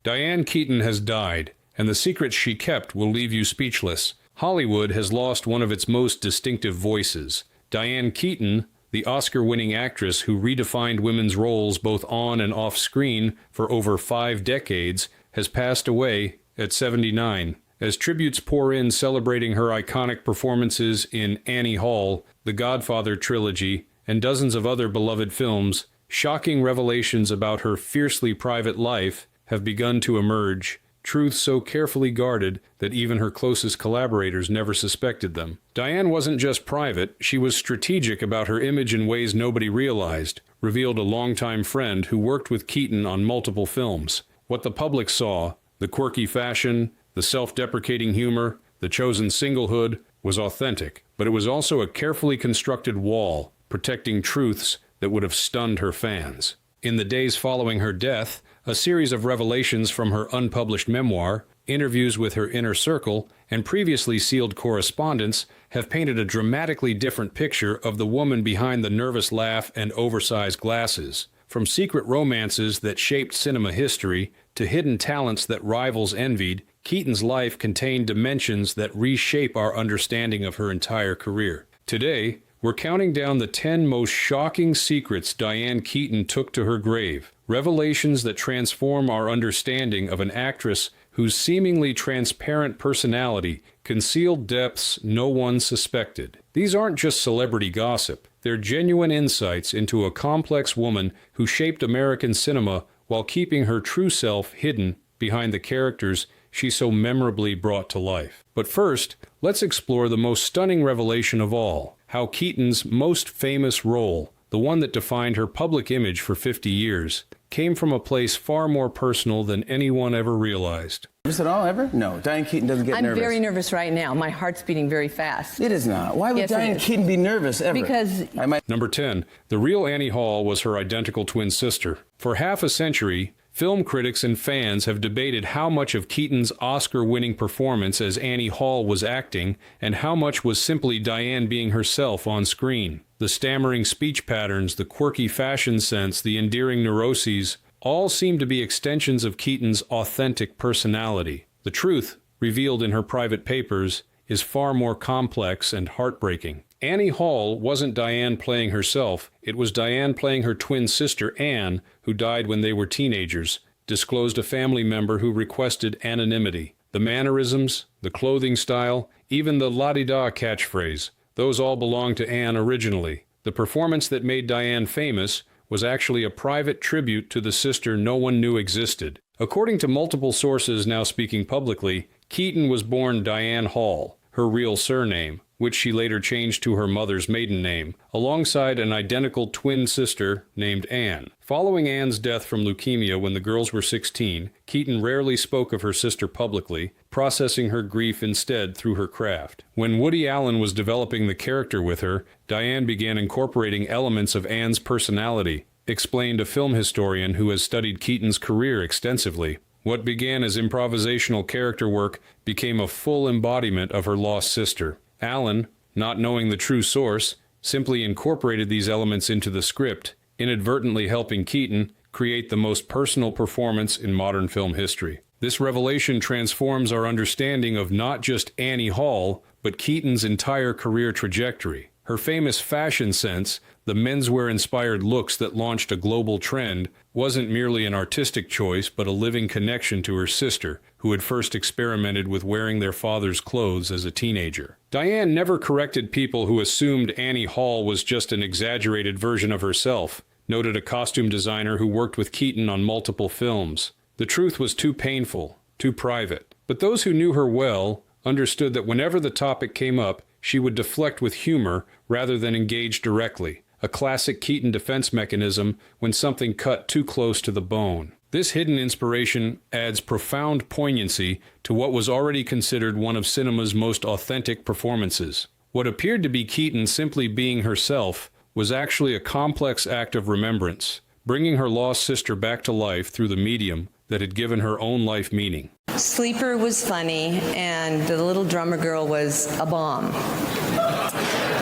Diane Keaton has died, and the secrets she kept will leave you speechless. Hollywood has lost one of its most distinctive voices. Diane Keaton, the Oscar-winning actress who redefined women's roles both on and off screen for over 5 decades, has passed away at 79. As tributes pour in celebrating her iconic performances in Annie Hall, The Godfather trilogy, and dozens of other beloved films, shocking revelations about her fiercely private life have begun to emerge, truths so carefully guarded that even her closest collaborators never suspected them. Diane wasn't just private, she was strategic about her image in ways nobody realized, revealed a longtime friend who worked with Keaton on multiple films. What the public saw, the quirky fashion, the self-deprecating humor, the chosen singlehood, was authentic, but it was also a carefully constructed wall, protecting truths that would have stunned her fans. In the days following her death, a series of revelations from her unpublished memoir, interviews with her inner circle, and previously sealed correspondence have painted a dramatically different picture of the woman behind the nervous laugh and oversized glasses. From secret romances that shaped cinema history to hidden talents that rivals envied, Keaton's life contained dimensions that reshape our understanding of her entire career. Today, we're counting down the 10 most shocking secrets Diane Keaton took to her grave. Revelations that transform our understanding of an actress whose seemingly transparent personality concealed depths no one suspected. These aren't just celebrity gossip. They're genuine insights into a complex woman who shaped American cinema while keeping her true self hidden behind the characters she so memorably brought to life. But first, let's explore the most stunning revelation of all, how Keaton's most famous role, the one that defined her public image for 50 years, came from a place far more personal than anyone ever realized. Nervous at all, ever? No, Diane Keaton doesn't get nervous. I'm very nervous right now. My heart's beating very fast. It is not. Why would Diane Keaton be nervous ever? Because... Number 10. The real Annie Hall was her identical twin sister. For half a century, film critics and fans have debated how much of Keaton's Oscar-winning performance as Annie Hall was acting and how much was simply Diane being herself on screen. The stammering speech patterns, the quirky fashion sense, the endearing neuroses, all seem to be extensions of Keaton's authentic personality. The truth, revealed in her private papers, is far more complex and heartbreaking. Annie Hall wasn't Diane playing herself, it was Diane playing her twin sister Anne, who died when they were teenagers, disclosed a family member who requested anonymity. The mannerisms, the clothing style, even the la-di-da catchphrase, those all belonged to Anne originally. The performance that made Diane famous was actually a private tribute to the sister no one knew existed. According to multiple sources now speaking publicly, Keaton was born Diane Hall, her real surname, which she later changed to her mother's maiden name, alongside an identical twin sister named Anne. Following Anne's death from leukemia when the girls were 16, Keaton rarely spoke of her sister publicly, processing her grief instead through her craft. When Woody Allen was developing the character with her, Diane began incorporating elements of Anne's personality, explained a film historian who has studied Keaton's career extensively. What began as improvisational character work became a full embodiment of her lost sister. Allen, not knowing the true source, simply incorporated these elements into the script, inadvertently helping Keaton create the most personal performance in modern film history. This revelation transforms our understanding of not just Annie Hall, but Keaton's entire career trajectory. Her famous fashion sense, the menswear-inspired looks that launched a global trend, wasn't merely an artistic choice but a living connection to her sister, who had first experimented with wearing their father's clothes as a teenager. Diane never corrected people who assumed Annie Hall was just an exaggerated version of herself, noted a costume designer who worked with Keaton on multiple films. The truth was too painful, too private. But those who knew her well understood that whenever the topic came up, she would deflect with humor rather than engage directly, a classic Keaton defense mechanism when something cut too close to the bone. This hidden inspiration adds profound poignancy to what was already considered one of cinema's most authentic performances. What appeared to be Keaton simply being herself was actually a complex act of remembrance, bringing her lost sister back to life through the medium that had given her own life meaning. Sleeper was funny, and the little drummer girl was a bomb.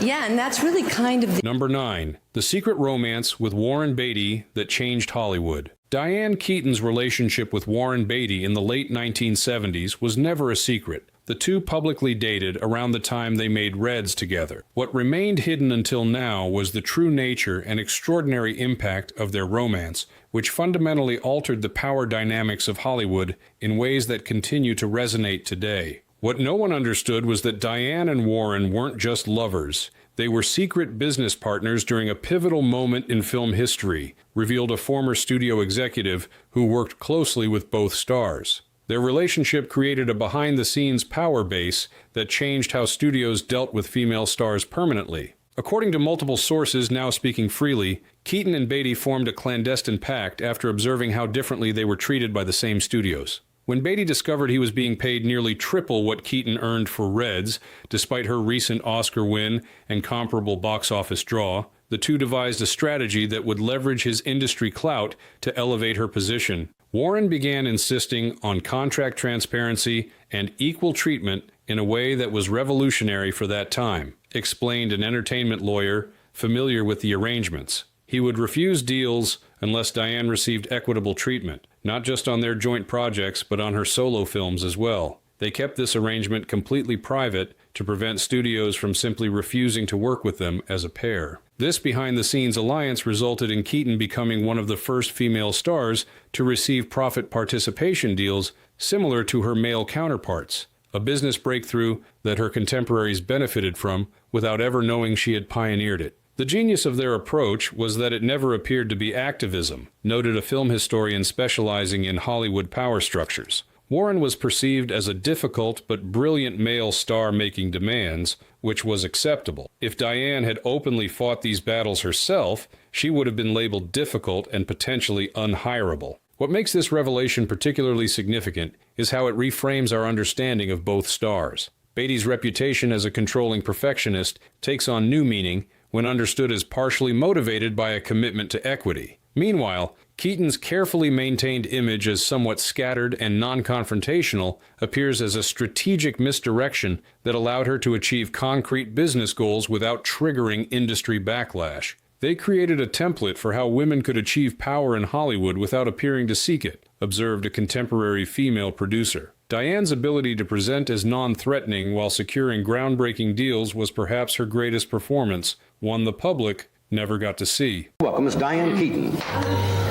Yeah, and that's really kind of Number 9. The secret romance with Warren Beatty that changed Hollywood. Diane Keaton's relationship with Warren Beatty in the late 1970s was never a secret. The two publicly dated around the time they made Reds together. What remained hidden until now was the true nature and extraordinary impact of their romance, which fundamentally altered the power dynamics of Hollywood in ways that continue to resonate today. What no one understood was that Diane and Warren weren't just lovers. They were secret business partners during a pivotal moment in film history, revealed a former studio executive who worked closely with both stars. Their relationship created a behind-the-scenes power base that changed how studios dealt with female stars permanently. According to multiple sources now speaking freely, Keaton and Beatty formed a clandestine pact after observing how differently they were treated by the same studios. When Beatty discovered he was being paid nearly triple what Keaton earned for Reds, despite her recent Oscar win and comparable box office draw, the two devised a strategy that would leverage his industry clout to elevate her position. Warren began insisting on contract transparency and equal treatment in a way that was revolutionary for that time, explained an entertainment lawyer familiar with the arrangements. He would refuse deals unless Diane received equitable treatment, not just on their joint projects, but on her solo films as well. They kept this arrangement completely private to prevent studios from simply refusing to work with them as a pair. This behind-the-scenes alliance resulted in Keaton becoming one of the first female stars to receive profit participation deals similar to her male counterparts, a business breakthrough that her contemporaries benefited from without ever knowing she had pioneered it. The genius of their approach was that it never appeared to be activism, noted a film historian specializing in Hollywood power structures. Warren was perceived as a difficult but brilliant male star making demands, which was acceptable. If Diane had openly fought these battles herself, she would have been labeled difficult and potentially unhireable. What makes this revelation particularly significant is how it reframes our understanding of both stars. Beatty's reputation as a controlling perfectionist takes on new meaning when understood as partially motivated by a commitment to equity. Meanwhile, Keaton's carefully maintained image as somewhat scattered and non-confrontational appears as a strategic misdirection that allowed her to achieve concrete business goals without triggering industry backlash. They created a template for how women could achieve power in Hollywood without appearing to seek it, observed a contemporary female producer. Diane's ability to present as non-threatening while securing groundbreaking deals was perhaps her greatest performance, one the public never got to see. Welcome, Miss Diane Keaton.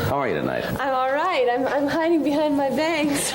How are you tonight? I'm all right. I'm hiding behind my bags.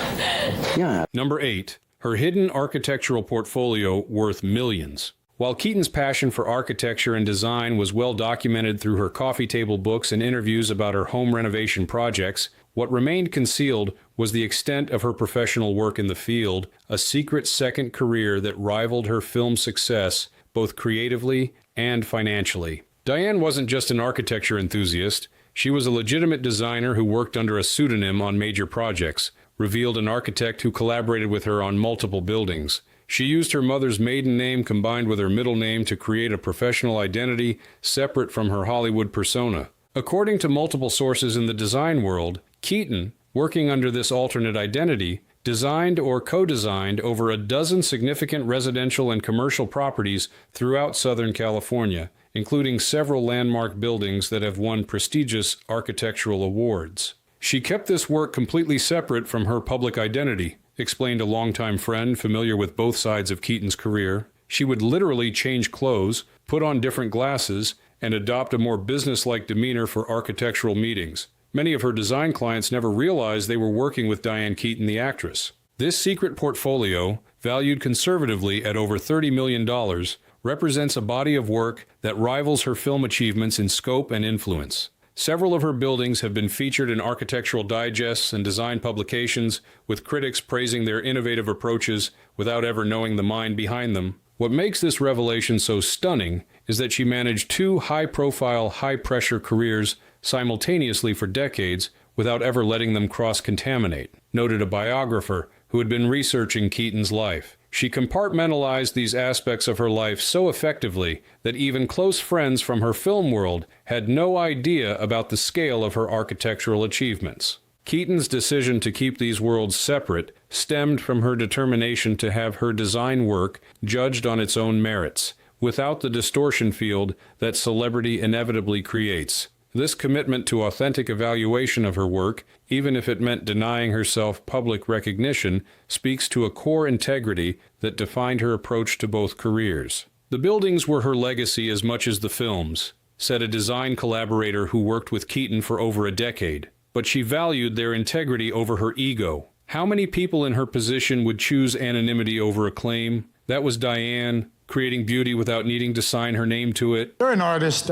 Yeah. Number 8. Her hidden architectural portfolio worth millions. While Keaton's passion for architecture and design was well documented through her coffee table books and interviews about her home renovation projects, what remained concealed was the extent of her professional work in the field, a secret second career that rivaled her film success both creatively and financially. Diane wasn't just an architecture enthusiast. She was a legitimate designer who worked under a pseudonym on major projects, revealed an architect who collaborated with her on multiple buildings. She used her mother's maiden name combined with her middle name to create a professional identity separate from her Hollywood persona. According to multiple sources in the design world, Keaton, working under this alternate identity, designed or co-designed over a dozen significant residential and commercial properties throughout Southern California, including several landmark buildings that have won prestigious architectural awards. She kept this work completely separate from her public identity, explained a longtime friend familiar with both sides of Keaton's career. She would literally change clothes, put on different glasses, and adopt a more business-like demeanor for architectural meetings. Many of her design clients never realized they were working with Diane Keaton, the actress. This secret portfolio, valued conservatively at over $30 million, represents a body of work that rivals her film achievements in scope and influence. Several of her buildings have been featured in architectural digests and design publications, with critics praising their innovative approaches without ever knowing the mind behind them. What makes this revelation so stunning is that she managed two high-profile, high-pressure careers simultaneously for decades without ever letting them cross-contaminate, noted a biographer who had been researching Keaton's life. She compartmentalized these aspects of her life so effectively that even close friends from her film world had no idea about the scale of her architectural achievements. Keaton's decision to keep these worlds separate stemmed from her determination to have her design work judged on its own merits, without the distortion field that celebrity inevitably creates. This commitment to authentic evaluation of her work, even if it meant denying herself public recognition, speaks to a core integrity that defined her approach to both careers. The buildings were her legacy as much as the films, said a design collaborator who worked with Keaton for over a decade. But she valued their integrity over her ego. How many people in her position would choose anonymity over acclaim? That was Diane, creating beauty without needing to sign her name to it. You're an artist.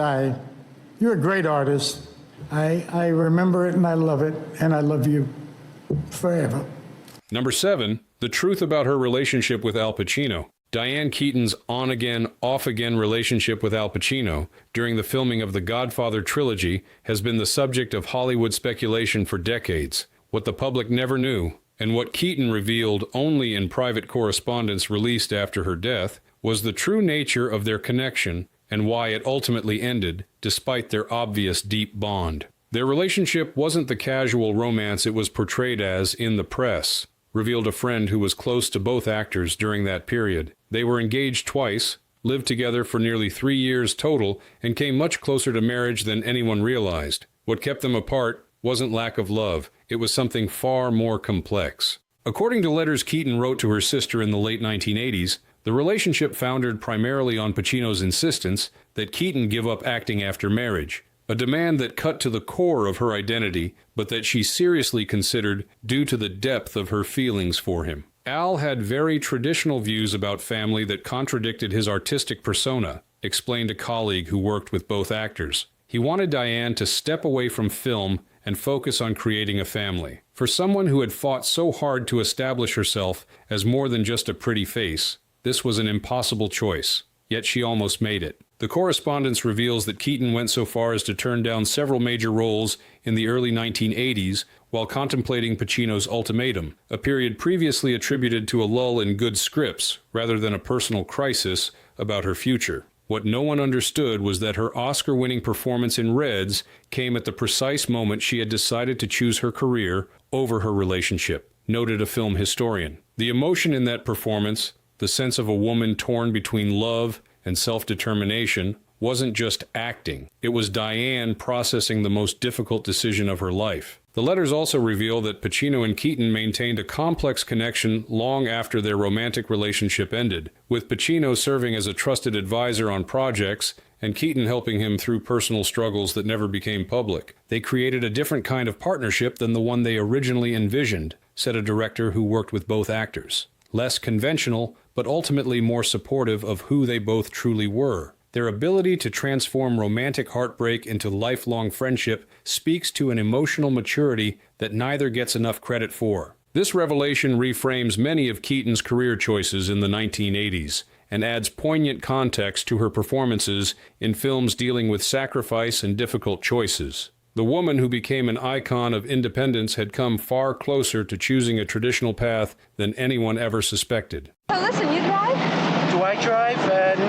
You're a great artist. I remember it and I love it, and I love you forever. Number 7, the truth about her relationship with Al Pacino. Diane Keaton's on-again, off-again relationship with Al Pacino during the filming of the Godfather trilogy has been the subject of Hollywood speculation for decades. What the public never knew, and what Keaton revealed only in private correspondence released after her death, was the true nature of their connection and why it ultimately ended, despite their obvious deep bond. Their relationship wasn't the casual romance it was portrayed as in the press, revealed a friend who was close to both actors during that period. They were engaged twice, lived together for nearly 3 years total, and came much closer to marriage than anyone realized. What kept them apart wasn't lack of love, it was something far more complex. According to letters Keaton wrote to her sister in the late 1980s, the relationship foundered primarily on Pacino's insistence that Keaton give up acting after marriage, a demand that cut to the core of her identity, but that she seriously considered due to the depth of her feelings for him. Al had very traditional views about family that contradicted his artistic persona, explained a colleague who worked with both actors. He wanted Diane to step away from film and focus on creating a family. For someone who had fought so hard to establish herself as more than just a pretty face, this was an impossible choice, yet she almost made it. The correspondence reveals that Keaton went so far as to turn down several major roles in the early 1980s while contemplating Pacino's ultimatum, a period previously attributed to a lull in good scripts rather than a personal crisis about her future. What no one understood was that her Oscar-winning performance in Reds came at the precise moment she had decided to choose her career over her relationship, noted a film historian. The emotion in that performance, the sense of a woman torn between love and self-determination, wasn't just acting. It was Diane processing the most difficult decision of her life. The letters also reveal that Pacino and Keaton maintained a complex connection long after their romantic relationship ended, with Pacino serving as a trusted advisor on projects and Keaton helping him through personal struggles that never became public. They created a different kind of partnership than the one they originally envisioned, said a director who worked with both actors. Less conventional, but ultimately more supportive of who they both truly were. Their ability to transform romantic heartbreak into lifelong friendship speaks to an emotional maturity that neither gets enough credit for. This revelation reframes many of Keaton's career choices in the 1980s and adds poignant context to her performances in films dealing with sacrifice and difficult choices. The woman who became an icon of independence had come far closer to choosing a traditional path than anyone ever suspected. So listen, you drive? Do I drive?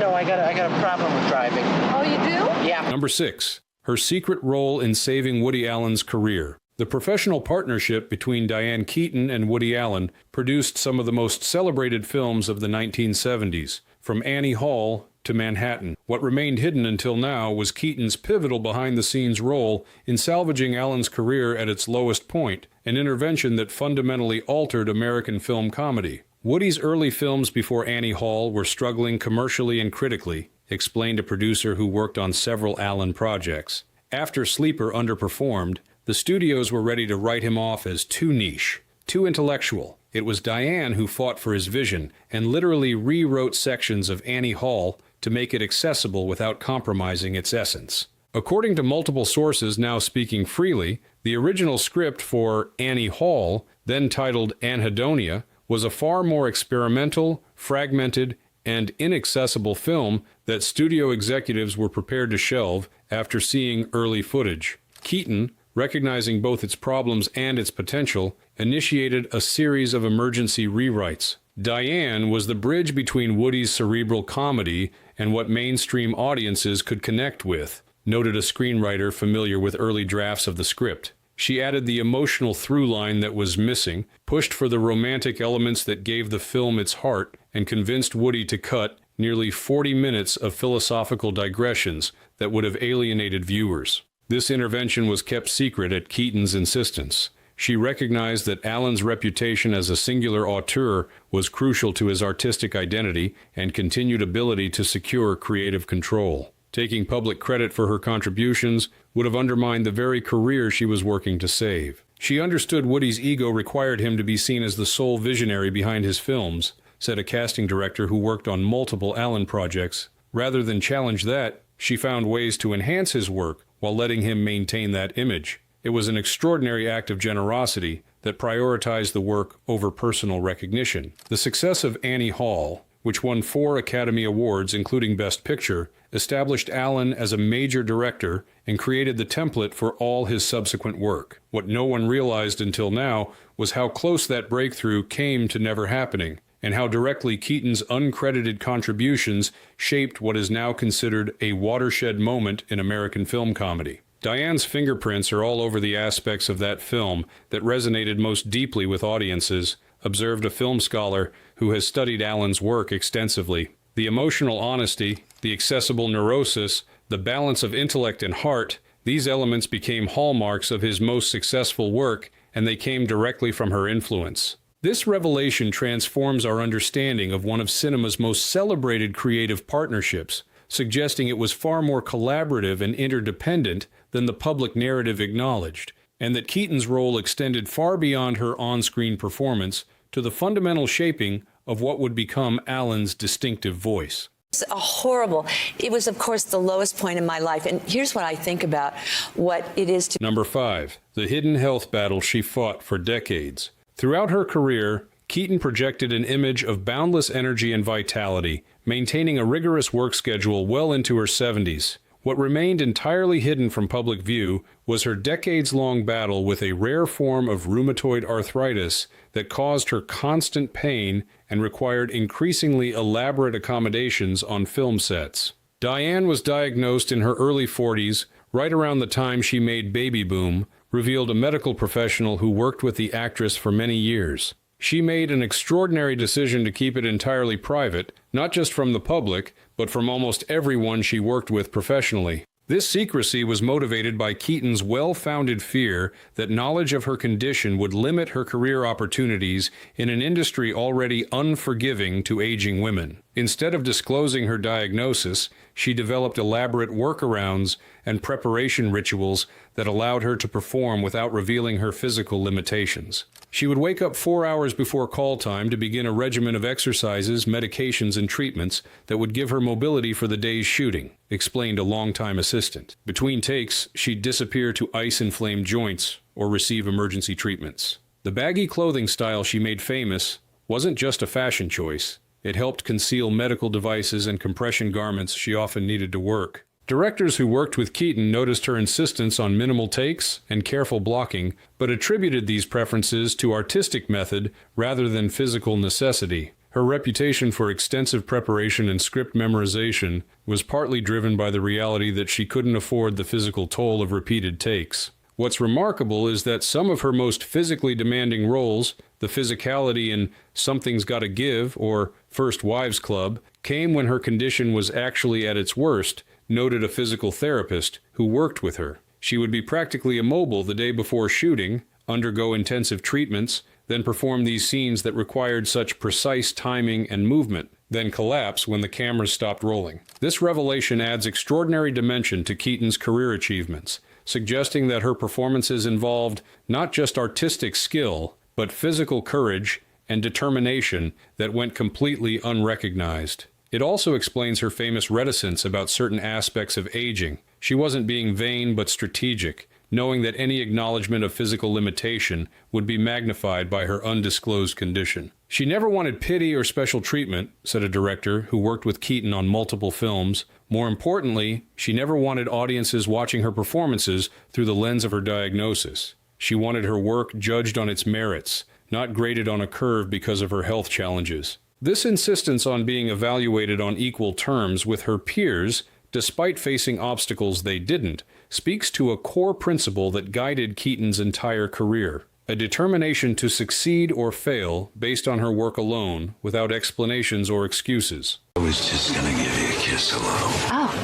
No, I got a problem with driving. Oh, you do? Yeah. Number 6. Her secret role in saving Woody Allen's career. The professional partnership between Diane Keaton and Woody Allen produced some of the most celebrated films of the 1970s, from Annie Hall to Manhattan. What remained hidden until now was Keaton's pivotal behind-the-scenes role in salvaging Allen's career at its lowest point, an intervention that fundamentally altered American film comedy. Woody's early films before Annie Hall were struggling commercially and critically, explained a producer who worked on several Allen projects. After Sleeper underperformed, the studios were ready to write him off as too niche, too intellectual. It was Diane who fought for his vision and literally rewrote sections of Annie Hall to make it accessible without compromising its essence. According to multiple sources now speaking freely, the original script for Annie Hall, then titled Anhedonia, was a far more experimental, fragmented, and inaccessible film that studio executives were prepared to shelve after seeing early footage. Keaton, recognizing both its problems and its potential, initiated a series of emergency rewrites. Diane was the bridge between Woody's cerebral comedy and what mainstream audiences could connect with, noted a screenwriter familiar with early drafts of the script. She added the emotional through line that was missing, pushed for the romantic elements that gave the film its heart, and convinced Woody to cut nearly 40 minutes of philosophical digressions that would have alienated viewers. This intervention was kept secret at Keaton's insistence. She recognized that Alan's reputation as a singular auteur was crucial to his artistic identity and continued ability to secure creative control. Taking public credit for her contributions would have undermined the very career she was working to save. She understood Woody's ego required him to be seen as the sole visionary behind his films, said a casting director who worked on multiple Allen projects. Rather than challenge that, she found ways to enhance his work while letting him maintain that image. It was an extraordinary act of generosity that prioritized the work over personal recognition. The success of Annie Hall, which won 4 Academy Awards, including Best Picture, established Allen as a major director and created the template for all his subsequent work. What no one realized until now was how close that breakthrough came to never happening, and how directly Keaton's uncredited contributions shaped what is now considered a watershed moment in American film comedy. Diane's fingerprints are all over the aspects of that film that resonated most deeply with audiences, observed a film scholar who has studied Allen's work extensively. The emotional honesty, the accessible neurosis, the balance of intellect and heart, these elements became hallmarks of his most successful work, and they came directly from her influence. This revelation transforms our understanding of one of cinema's most celebrated creative partnerships, suggesting it was far more collaborative and interdependent than the public narrative acknowledged, and that Keaton's role extended far beyond her on-screen performance to the fundamental shaping of what would become Allen's distinctive voice. It was, of course, the lowest point in my life. And here's what I think about what it is to... Number 5. The hidden health battle she fought for decades. Throughout her career, Keaton projected an image of boundless energy and vitality, maintaining a rigorous work schedule well into her 70s. What remained entirely hidden from public view was her decades-long battle with a rare form of rheumatoid arthritis that caused her constant pain and required increasingly elaborate accommodations on film sets. Diane was diagnosed in her early 40s, right around the time she made Baby Boom, revealed a medical professional who worked with the actress for many years. She made an extraordinary decision to keep it entirely private, not just from the public, but from almost everyone she worked with professionally. This secrecy was motivated by Keaton's well-founded fear that knowledge of her condition would limit her career opportunities in an industry already unforgiving to aging women. Instead of disclosing her diagnosis, she developed elaborate workarounds and preparation rituals that allowed her to perform without revealing her physical limitations. She would wake up 4 hours before call time to begin a regimen of exercises, medications, and treatments that would give her mobility for the day's shooting, explained a longtime assistant. Between takes, she'd disappear to ice inflamed joints or receive emergency treatments. The baggy clothing style she made famous wasn't just a fashion choice. It helped conceal medical devices and compression garments she often needed to work. Directors who worked with Keaton noticed her insistence on minimal takes and careful blocking, but attributed these preferences to artistic method rather than physical necessity. Her reputation for extensive preparation and script memorization was partly driven by the reality that she couldn't afford the physical toll of repeated takes. What's remarkable is that some of her most physically demanding roles, the physicality in Something's Gotta Give or First Wives Club, came when her condition was actually at its worst, noted a physical therapist who worked with her. She would be practically immobile the day before shooting, undergo intensive treatments, then perform these scenes that required such precise timing and movement, then collapse when the cameras stopped rolling. This revelation adds extraordinary dimension to Keaton's career achievements, suggesting that her performances involved not just artistic skill, but physical courage and determination that went completely unrecognized. It also explains her famous reticence about certain aspects of aging. She wasn't being vain but strategic, knowing that any acknowledgement of physical limitation would be magnified by her undisclosed condition. She never wanted pity or special treatment, said a director who worked with Keaton on multiple films. More importantly, she never wanted audiences watching her performances through the lens of her diagnosis. She wanted her work judged on its merits, not graded on a curve because of her health challenges. This insistence on being evaluated on equal terms with her peers, despite facing obstacles they didn't, speaks to a core principle that guided Keaton's entire career: a determination to succeed or fail based on her work alone, without explanations or excuses. I was just gonna give you a kiss hello. Oh.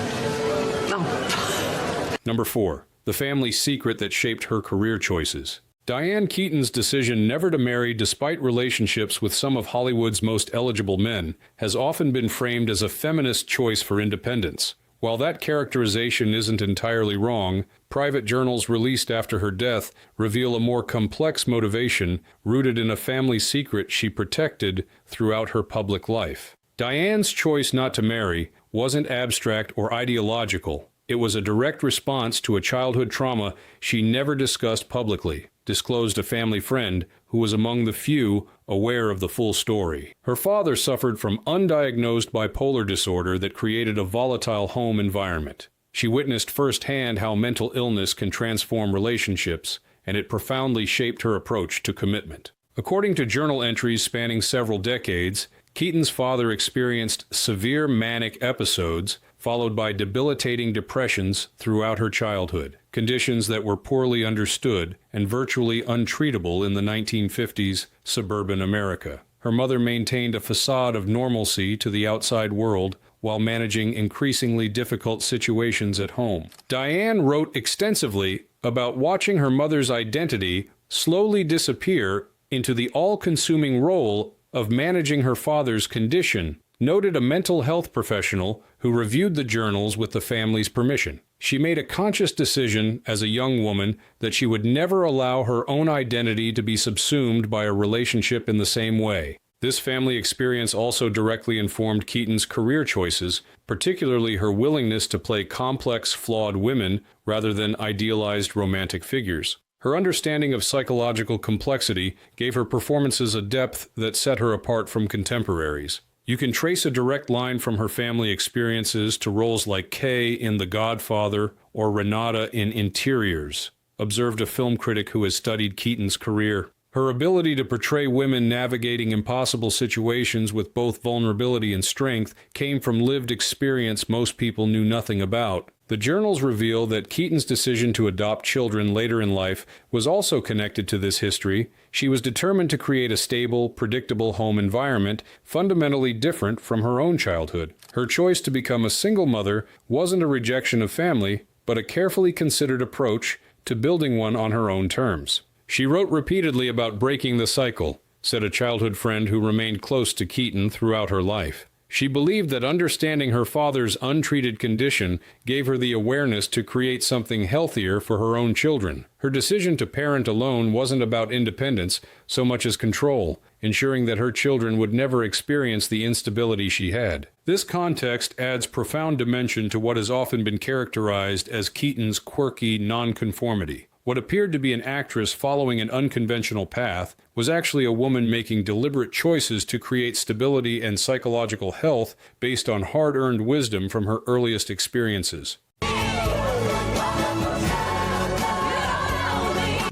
Number 4. the family secret that shaped her career choices. Diane Keaton's decision never to marry despite relationships with some of Hollywood's most eligible men has often been framed as a feminist choice for independence. While that characterization isn't entirely wrong, private journals released after her death reveal a more complex motivation rooted in a family secret she protected throughout her public life. Diane's choice not to marry wasn't abstract or ideological. It was a direct response to a childhood trauma she never discussed publicly, disclosed a family friend who was among the few aware of the full story. Her father suffered from undiagnosed bipolar disorder that created a volatile home environment. She witnessed firsthand how mental illness can transform relationships, and it profoundly shaped her approach to commitment. According to journal entries spanning several decades, Keaton's father experienced severe manic episodes followed by debilitating depressions throughout her childhood, conditions that were poorly understood and virtually untreatable in the 1950s suburban America. Her mother maintained a facade of normalcy to the outside world while managing increasingly difficult situations at home. Diane wrote extensively about watching her mother's identity slowly disappear into the all-consuming role of managing her father's condition, noted a mental health professional who reviewed the journals with the family's permission. She made a conscious decision as a young woman that she would never allow her own identity to be subsumed by a relationship in the same way. This family experience also directly informed Keaton's career choices, particularly her willingness to play complex, flawed women rather than idealized romantic figures. Her understanding of psychological complexity gave her performances a depth that set her apart from contemporaries. You can trace a direct line from her family experiences to roles like Kay in The Godfather or Renata in Interiors, observed a film critic who has studied Keaton's career. Her ability to portray women navigating impossible situations with both vulnerability and strength came from lived experience most people knew nothing about. The journals reveal that Keaton's decision to adopt children later in life was also connected to this history. She was determined to create a stable, predictable home environment fundamentally different from her own childhood. Her choice to become a single mother wasn't a rejection of family, but a carefully considered approach to building one on her own terms. She wrote repeatedly about breaking the cycle, said a childhood friend who remained close to Keaton throughout her life. She believed that understanding her father's untreated condition gave her the awareness to create something healthier for her own children. Her decision to parent alone wasn't about independence so much as control, ensuring that her children would never experience the instability she had. This context adds profound dimension to what has often been characterized as Keaton's quirky nonconformity. What appeared to be an actress following an unconventional path was actually a woman making deliberate choices to create stability and psychological health based on hard-earned wisdom from her earliest experiences.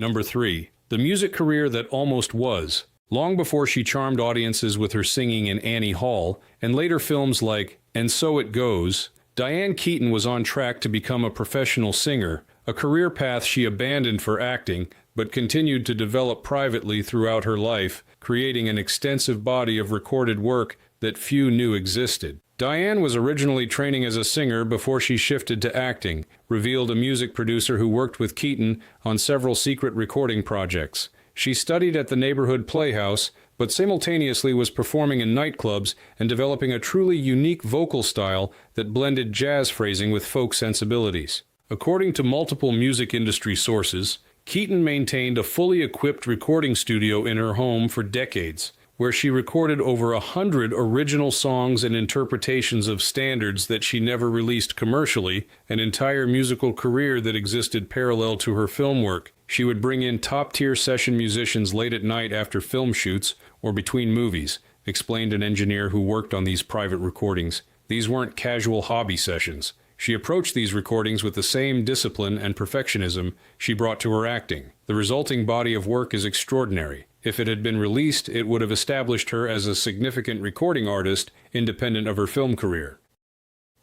Number 3. The music career that almost was. Long before she charmed audiences with her singing in Annie Hall, and later films like And So It Goes, Diane Keaton was on track to become a professional singer, a career path she abandoned for acting, but continued to develop privately throughout her life, creating an extensive body of recorded work that few knew existed. Diane was originally training as a singer before she shifted to acting, revealed a music producer who worked with Keaton on several secret recording projects. She studied at the neighborhood playhouse, but simultaneously was performing in nightclubs and developing a truly unique vocal style that blended jazz phrasing with folk sensibilities. According to multiple music industry sources, Keaton maintained a fully equipped recording studio in her home for decades, where she recorded over 100 original songs and interpretations of standards that she never released commercially, an entire musical career that existed parallel to her film work. She would bring in top-tier session musicians late at night after film shoots or between movies, explained an engineer who worked on these private recordings. These weren't casual hobby sessions. She approached these recordings with the same discipline and perfectionism she brought to her acting. The resulting body of work is extraordinary. If it had been released, it would have established her as a significant recording artist, independent of her film career.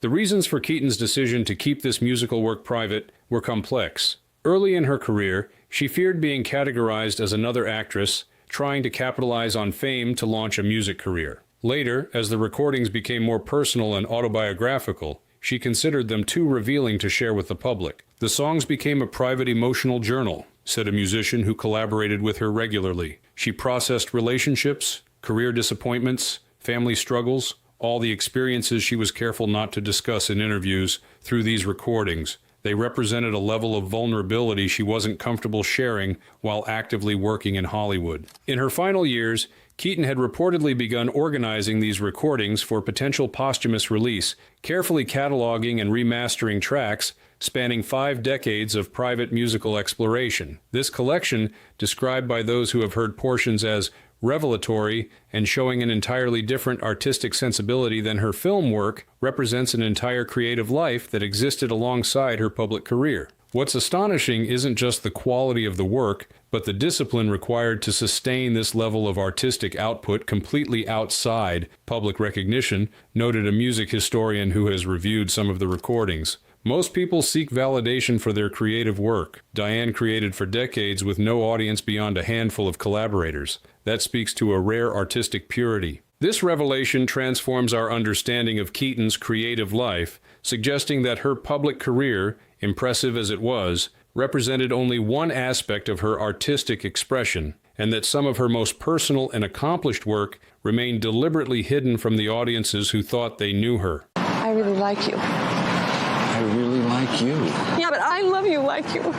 The reasons for Keaton's decision to keep this musical work private were complex. Early in her career, she feared being categorized as another actress, trying to capitalize on fame to launch a music career. Later, as the recordings became more personal and autobiographical, she considered them too revealing to share with the public. The songs became a private emotional journal, said a musician who collaborated with her regularly. She processed relationships, career disappointments, family struggles, all the experiences she was careful not to discuss in interviews through these recordings. They represented a level of vulnerability she wasn't comfortable sharing while actively working in Hollywood. In her final years, Keaton had reportedly begun organizing these recordings for potential posthumous release, carefully cataloging and remastering tracks spanning 5 decades of private musical exploration. This collection, described by those who have heard portions as revelatory and showing an entirely different artistic sensibility than her film work, represents an entire creative life that existed alongside her public career. What's astonishing isn't just the quality of the work, but the discipline required to sustain this level of artistic output completely outside public recognition, noted a music historian who has reviewed some of the recordings. Most people seek validation for their creative work. Diane created for decades with no audience beyond a handful of collaborators. That speaks to a rare artistic purity. This revelation transforms our understanding of Keaton's creative life, suggesting that her public career, impressive as it was, represented only one aspect of her artistic expression, and that some of her most personal and accomplished work remained deliberately hidden from the audiences who thought they knew her. I really like you. I really like you. Yeah, but I love you like you.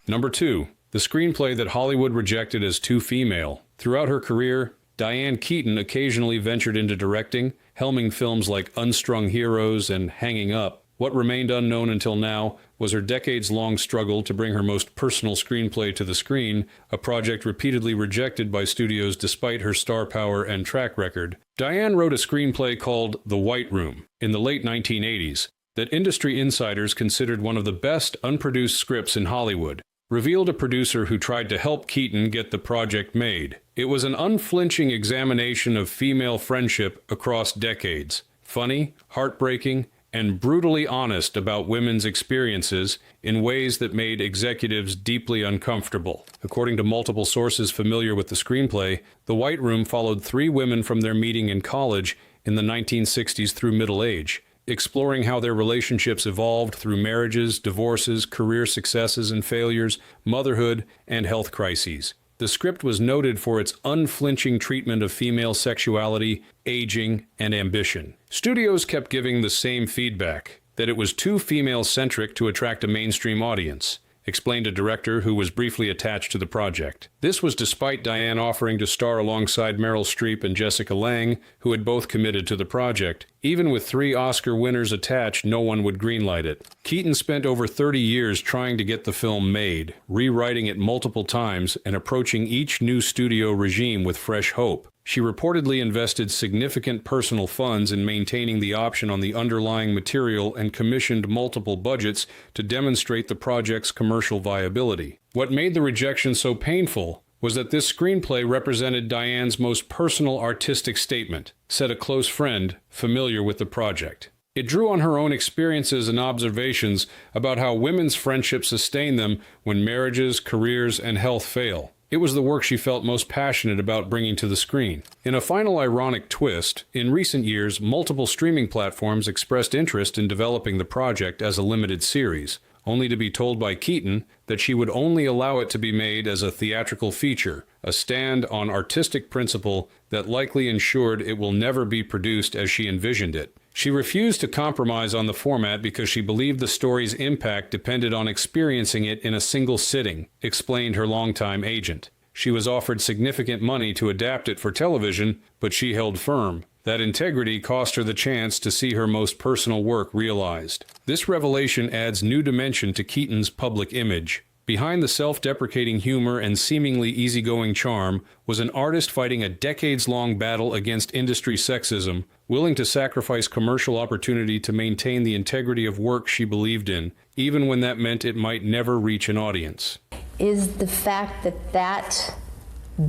Number 2. The screenplay that Hollywood rejected as too female. Throughout her career, Diane Keaton occasionally ventured into directing, helming films like Unstrung Heroes and Hanging Up. What remained unknown until now was her decades-long struggle to bring her most personal screenplay to the screen, a project repeatedly rejected by studios despite her star power and track record. Diane wrote a screenplay called The White Room in the late 1980s that industry insiders considered one of the best unproduced scripts in Hollywood, revealed a producer who tried to help Keaton get the project made. It was an unflinching examination of female friendship across decades, funny, heartbreaking, and brutally honest about women's experiences in ways that made executives deeply uncomfortable. According to multiple sources familiar with the screenplay, The White Room followed 3 women from their meeting in college in the 1960s through middle age, exploring how their relationships evolved through marriages, divorces, career successes and failures, motherhood, and health crises. The script was noted for its unflinching treatment of female sexuality, aging, and ambition. Studios kept giving the same feedback, that it was too female-centric to attract a mainstream audience, explained a director who was briefly attached to the project. This was despite Diane offering to star alongside Meryl Streep and Jessica Lange, who had both committed to the project. Even with 3 Oscar winners attached, no one would greenlight it. Keaton spent over 30 years trying to get the film made, rewriting it multiple times and approaching each new studio regime with fresh hope. She reportedly invested significant personal funds in maintaining the option on the underlying material and commissioned multiple budgets to demonstrate the project's commercial viability. What made the rejection so painful was that this screenplay represented Diane's most personal artistic statement, said a close friend familiar with the project. It drew on her own experiences and observations about how women's friendships sustain them when marriages, careers, and health fail. It was the work she felt most passionate about bringing to the screen. In a final ironic twist, in recent years, multiple streaming platforms expressed interest in developing the project as a limited series, only to be told by Keaton that she would only allow it to be made as a theatrical feature, a stand on artistic principle that likely ensured it will never be produced as she envisioned it. She refused to compromise on the format because she believed the story's impact depended on experiencing it in a single sitting, explained her longtime agent. She was offered significant money to adapt it for television, but she held firm. That integrity cost her the chance to see her most personal work realized. This revelation adds new dimension to Keaton's public image. Behind the self-deprecating humor and seemingly easygoing charm was an artist fighting a decades-long battle against industry sexism, willing to sacrifice commercial opportunity to maintain the integrity of work she believed in, even when that meant it might never reach an audience. Is the fact that that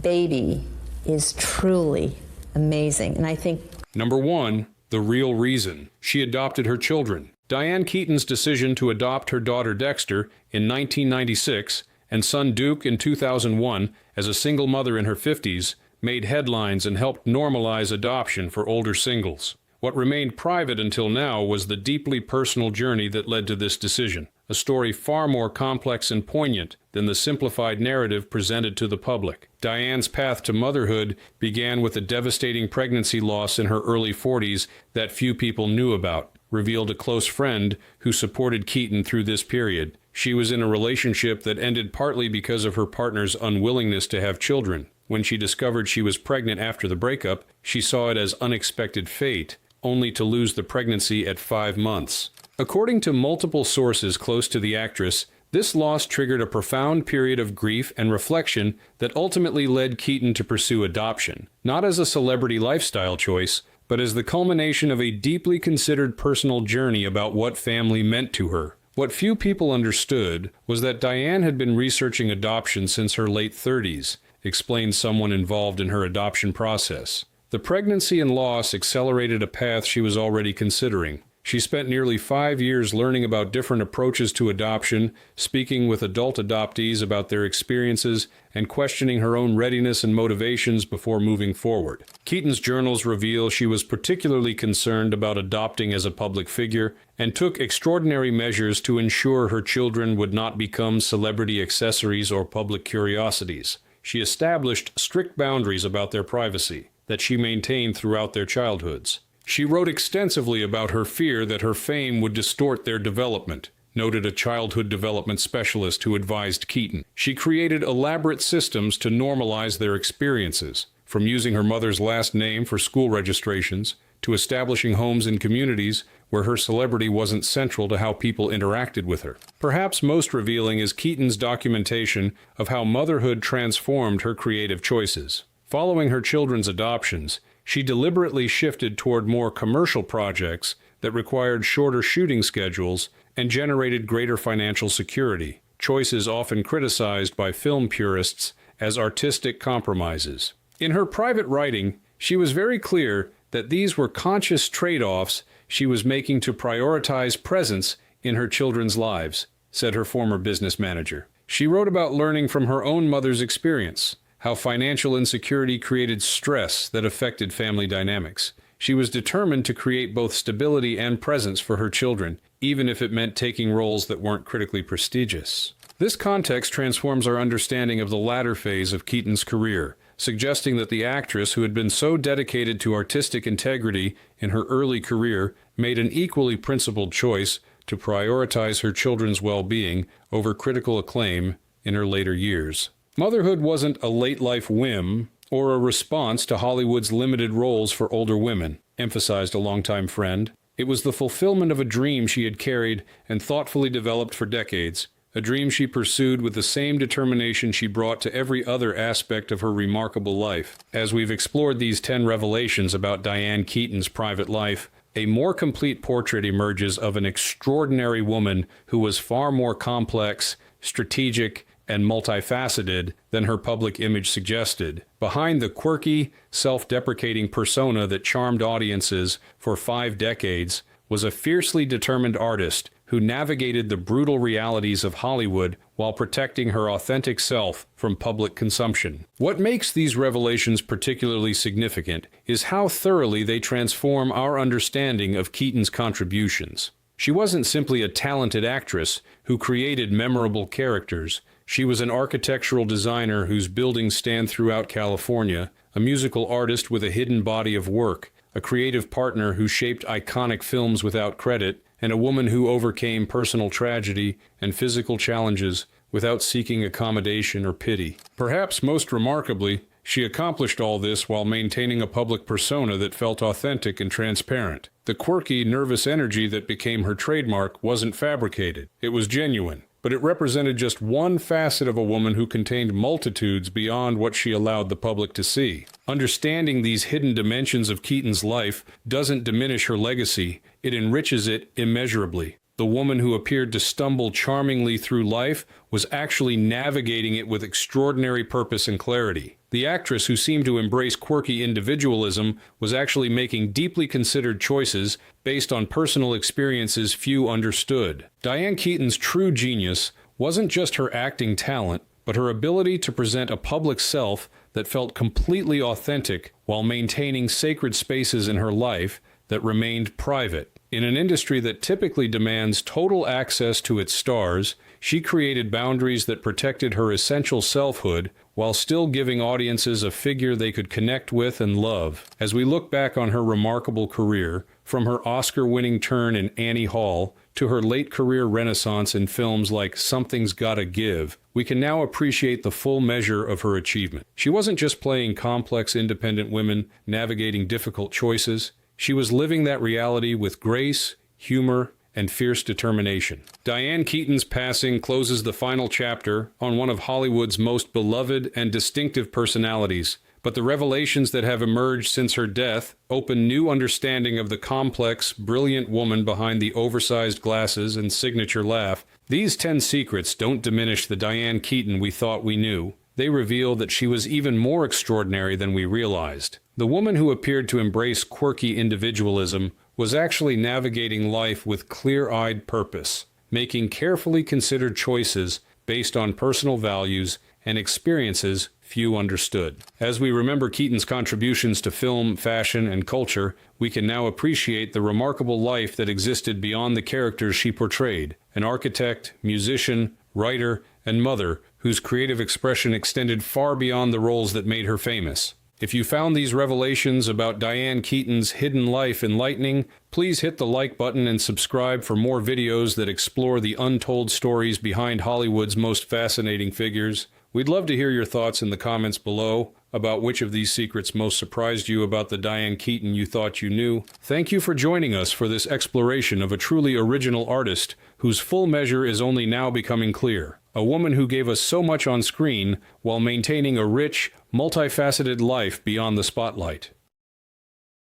baby is truly amazing. And I think... Number 1, the real reason. She adopted her children. Diane Keaton's decision to adopt her daughter Dexter in 1996 and son Duke in 2001 as a single mother in her 50s made headlines and helped normalize adoption for older singles. What remained private until now was the deeply personal journey that led to this decision. a story far more complex and poignant than the simplified narrative presented to the public. Diane's path to motherhood began with a devastating pregnancy loss in her early 40s that few people knew about, revealed a close friend who supported Keaton through this period. She was in a relationship that ended partly because of her partner's unwillingness to have children. When she discovered she was pregnant after the breakup, she saw it as unexpected fate, only to lose the pregnancy at 5 months. According to multiple sources close to the actress, this loss triggered a profound period of grief and reflection that ultimately led Keaton to pursue adoption, not as a celebrity lifestyle choice, but as the culmination of a deeply considered personal journey about what family meant to her. What few people understood was that Diane had been researching adoption since her late 30s, explained someone involved in her adoption process. The pregnancy and loss accelerated a path she was already considering. She spent nearly 5 years learning about different approaches to adoption, speaking with adult adoptees about their experiences, and questioning her own readiness and motivations before moving forward. Keaton's journals reveal she was particularly concerned about adopting as a public figure and took extraordinary measures to ensure her children would not become celebrity accessories or public curiosities. She established strict boundaries about their privacy that she maintained throughout their childhoods. She wrote extensively about her fear that her fame would distort their development, noted a childhood development specialist who advised Keaton. She created elaborate systems to normalize their experiences, from using her mother's last name for school registrations to establishing homes in communities where her celebrity wasn't central to how people interacted with her. Perhaps most revealing is Keaton's documentation of how motherhood transformed her creative choices. Following her children's adoptions, she deliberately shifted toward more commercial projects that required shorter shooting schedules and generated greater financial security, choices often criticized by film purists as artistic compromises. In her private writing, she was very clear that these were conscious trade-offs she was making to prioritize presence in her children's lives, said her former business manager. She wrote about learning from her own mother's experience, how financial insecurity created stress that affected family dynamics. She was determined to create both stability and presence for her children, even if it meant taking roles that weren't critically prestigious. This context transforms our understanding of the latter phase of Keaton's career, suggesting that the actress who had been so dedicated to artistic integrity in her early career made an equally principled choice to prioritize her children's well-being over critical acclaim in her later years. Motherhood wasn't a late-life whim or a response to Hollywood's limited roles for older women, emphasized a longtime friend. It was the fulfillment of a dream she had carried and thoughtfully developed for decades, a dream she pursued with the same determination she brought to every other aspect of her remarkable life. As we've explored these 10 revelations about Diane Keaton's private life, a more complete portrait emerges of an extraordinary woman who was far more complex, strategic, and multifaceted than her public image suggested. Behind the quirky, self-deprecating persona that charmed audiences for 5 decades was a fiercely determined artist who navigated the brutal realities of Hollywood while protecting her authentic self from public consumption. What makes these revelations particularly significant is how thoroughly they transform our understanding of Keaton's contributions. She wasn't simply a talented actress who created memorable characters. She was an architectural designer whose buildings stand throughout California, a musical artist with a hidden body of work, a creative partner who shaped iconic films without credit, and a woman who overcame personal tragedy and physical challenges without seeking accommodation or pity. Perhaps most remarkably, she accomplished all this while maintaining a public persona that felt authentic and transparent. The quirky, nervous energy that became her trademark wasn't fabricated. It was genuine. But it represented just one facet of a woman who contained multitudes beyond what she allowed the public to see. Understanding these hidden dimensions of Keaton's life doesn't diminish her legacy, it enriches it immeasurably. The woman who appeared to stumble charmingly through life was actually navigating it with extraordinary purpose and clarity. The actress who seemed to embrace quirky individualism was actually making deeply considered choices based on personal experiences few understood. Diane Keaton's true genius wasn't just her acting talent, but her ability to present a public self that felt completely authentic while maintaining sacred spaces in her life that remained private. In an industry that typically demands total access to its stars, she created boundaries that protected her essential selfhood while still giving audiences a figure they could connect with and love. As we look back on her remarkable career, from her Oscar-winning turn in Annie Hall to her late career renaissance in films like Something's Gotta Give, we can now appreciate the full measure of her achievement. She wasn't just playing complex independent women navigating difficult choices. She was living that reality with grace, humor, and fierce determination. Diane Keaton's passing closes the final chapter on one of Hollywood's most beloved and distinctive personalities, but the revelations that have emerged since her death open new understanding of the complex, brilliant woman behind the oversized glasses and signature laugh. These 10 secrets don't diminish the Diane Keaton we thought we knew. They reveal that she was even more extraordinary than we realized. The woman who appeared to embrace quirky individualism was actually navigating life with clear-eyed purpose, making carefully considered choices based on personal values and experiences few understood. As we remember Keaton's contributions to film, fashion, and culture, we can now appreciate the remarkable life that existed beyond the characters she portrayed: an architect, musician, writer, and mother whose creative expression extended far beyond the roles that made her famous. If you found these revelations about Diane Keaton's hidden life enlightening, please hit the like button and subscribe for more videos that explore the untold stories behind Hollywood's most fascinating figures. We'd love to hear your thoughts in the comments below about which of these secrets most surprised you about the Diane Keaton you thought you knew. Thank you for joining us for this exploration of a truly original artist whose full measure is only now becoming clear. A woman who gave us so much on screen while maintaining a rich, multifaceted life beyond the spotlight.